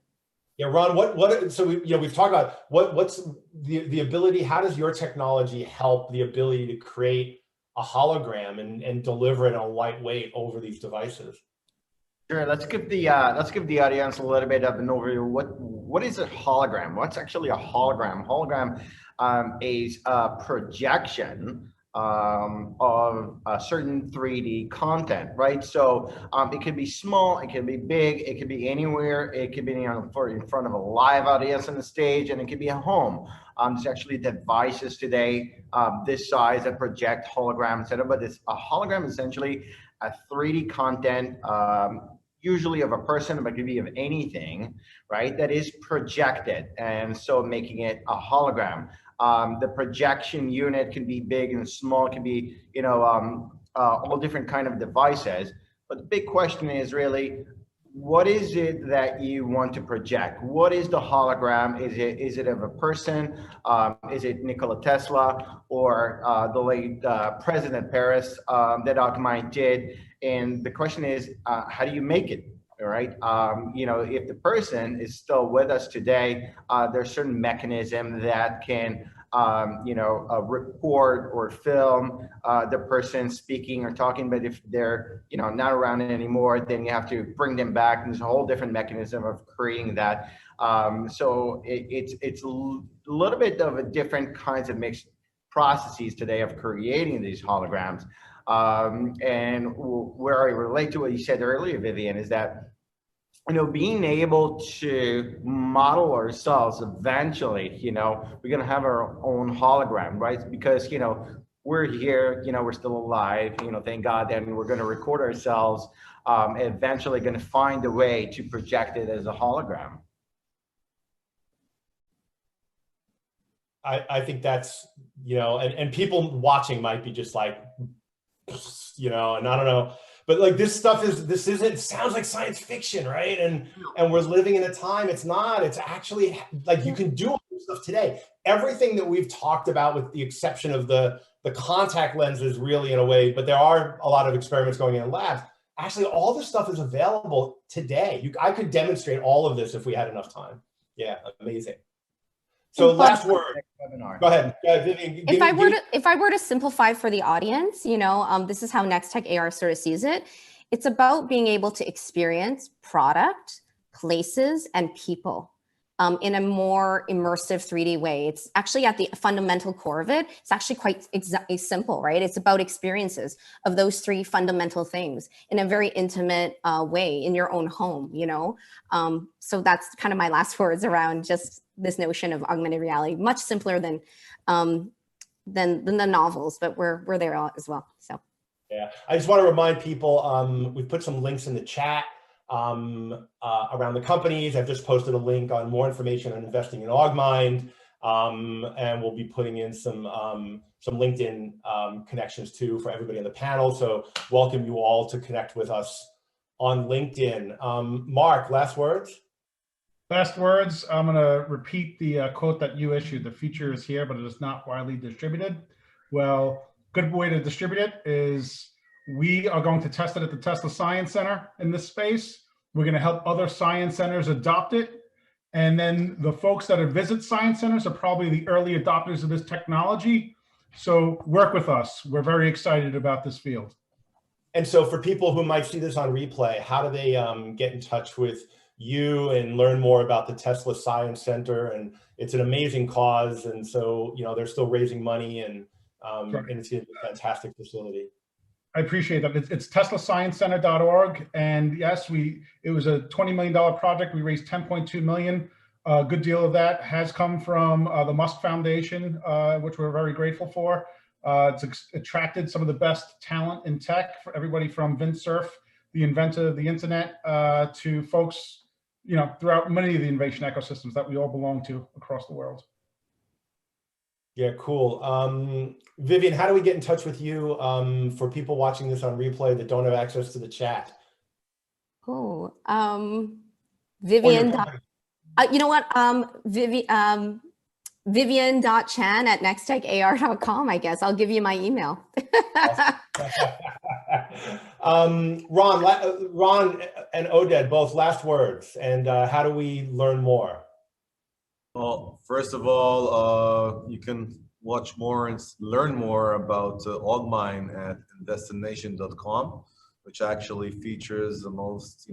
Yeah, Ron, so we've talked about what's the ability, how does your technology help the ability to create a hologram and deliver it in a lightweight over these devices? Sure. Let's give the audience a little bit of an overview. What is a hologram? What's actually a hologram? Hologram is a projection of a certain 3D content, right? So it could be small, it can be big, it could be anywhere, it could be in front of a live audience on the stage, and it could be at home. There's actually devices today this size that project holograms, etc. But a hologram is essentially a 3D content, usually of a person, but it could be of anything, right? That is projected, and so making it a hologram. The projection unit can be big and small, it can be, all different kind of devices. But the big question is really, what is it that you want to project? What is the hologram? Is it of a person? Is it Nikola Tesla or the late President Paris that Augmented did? And the question is, how do you make it? All right. If the person is still with us today, there's certain mechanism that can, record or film the person speaking or talking. But if they're, not around anymore, then you have to bring them back. And there's a whole different mechanism of creating that. So it's a little bit of a different kinds of mixed processes today of creating these holograms. And where I relate to what you said earlier, Vivian, is that, being able to model ourselves eventually, we're going to have our own hologram, right? Because, we're here, we're still alive, thank God, and we're going to record ourselves, eventually going to find a way to project it as a hologram. I think that's, and people watching might be just like, and I don't know, but like this sounds like science fiction, right? And we're living in a time, it's not, it's actually like you can do all this stuff today. Everything that we've talked about, with the exception of the contact lenses, really, in a way, but there are a lot of experiments going in labs. Actually, all this stuff is available today. I could demonstrate all of this if we had enough time. Yeah, amazing. So last word. Go ahead, Vivian. If I were to simplify for the audience, this is how Nextech AR sort of sees it. It's about being able to experience product, places, and people. in a more immersive 3D way. It's actually at the fundamental core of it. It's actually quite simple, right? It's about experiences of those three fundamental things in a very intimate way in your own home, you know? So that's kind of my last words around just this notion of augmented reality, much simpler than the novels, but we're there as well, so. Yeah, I just want to remind people, we've put some links in the chat around the companies. I've just posted a link on more information on investing in Augmind, and we'll be putting in some LinkedIn connections too for everybody on the panel. So welcome you all to connect with us on LinkedIn. Mark, last words? Last words, I'm going to repeat the quote that you issued. The feature is here, but it is not widely distributed. Well, good way to distribute it is we are going to test it at the Tesla Science Center in this space. We're going to help other science centers adopt it. And then the folks that visit science centers are probably the early adopters of this technology. So work with us. We're very excited about this field. And so for people who might see this on replay, how do they get in touch with you and learn more about the Tesla Science Center? And it's an amazing cause. And so, you know, they're still raising money, and it's a fantastic facility. I appreciate that. It's teslasciencecenter.org. And yes, it was a $20 million project. We raised 10.2 million. A good deal of that has come from the Musk Foundation, which we're very grateful for. It's attracted some of the best talent in tech, for everybody from Vint Cerf, the inventor of the internet, to folks, you know, throughout many of the innovation ecosystems that we all belong to across the world. Yeah, cool. Vivian, how do we get in touch with you for people watching this on replay that don't have access to the chat? Oh, Vivian. You know what? Vivian.chan@nextechar.com, I guess. I'll give you my email. Ron and Oded, both last words. And how do we learn more? Well, first of all, you can watch more and learn more about Augmind at investination.com, which actually features the most,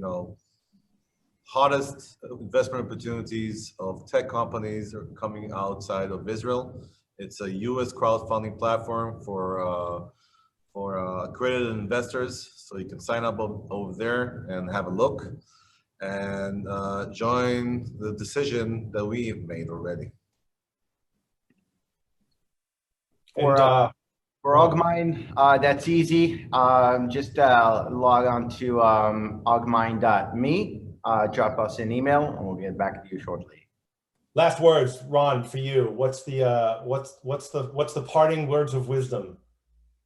hottest investment opportunities of tech companies are coming outside of Israel. It's a U.S. crowdfunding platform for accredited investors, so you can sign up over there and have a look and join the decision that we've made already. For Augmind, that's easy. Just log on to augmind.me, drop us an email, and we'll get back to you shortly. Last words, Ron, for you. What's the parting words of wisdom?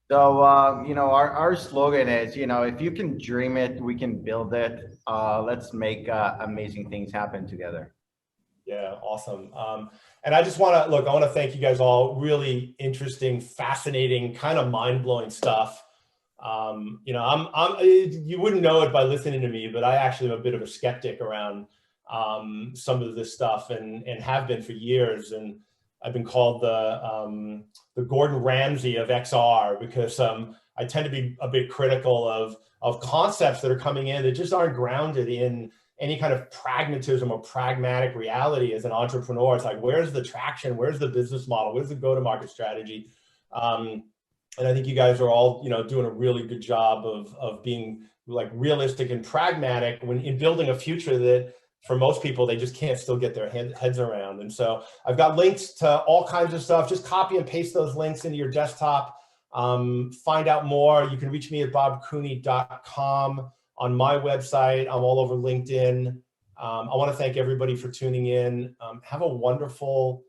So, our slogan is, if you can dream it, we can build it. Let's make amazing things happen together. Yeah, awesome. And I just want to thank you guys all. Really interesting, fascinating, kind of mind-blowing stuff. You wouldn't know it by listening to me, but I actually am a bit of a skeptic around some of this stuff, and have been for years. And I've been called the Gordon Ramsay of XR, because I tend to be a bit critical of concepts that are coming in that just aren't grounded in any kind of pragmatism or pragmatic reality. As an entrepreneur, it's like, where's the traction? Where's the business model? Where's the go-to-market strategy? And I think you guys are all, doing a really good job of being like realistic and pragmatic in building a future that for most people, they just can't still get their heads around. And so I've got links to all kinds of stuff. Just copy and paste those links into your desktop. Find out more. You can reach me at bobcooney.com. On my website. I'm all over LinkedIn. I want to thank everybody for tuning in. Have a wonderful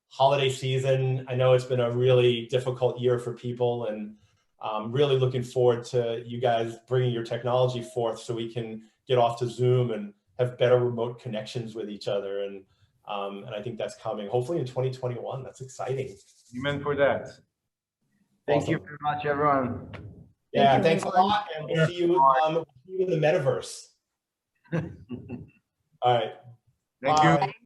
holiday season. I know it's been a really difficult year for people, and I'm really looking forward to you guys bringing your technology forth so we can get off to Zoom and have better remote connections with each other. And I think that's coming hopefully in 2021. That's exciting. Amen for that. Thank you very much, everyone. Yeah, thanks a lot, and we'll see you in the metaverse. All right. Thank you.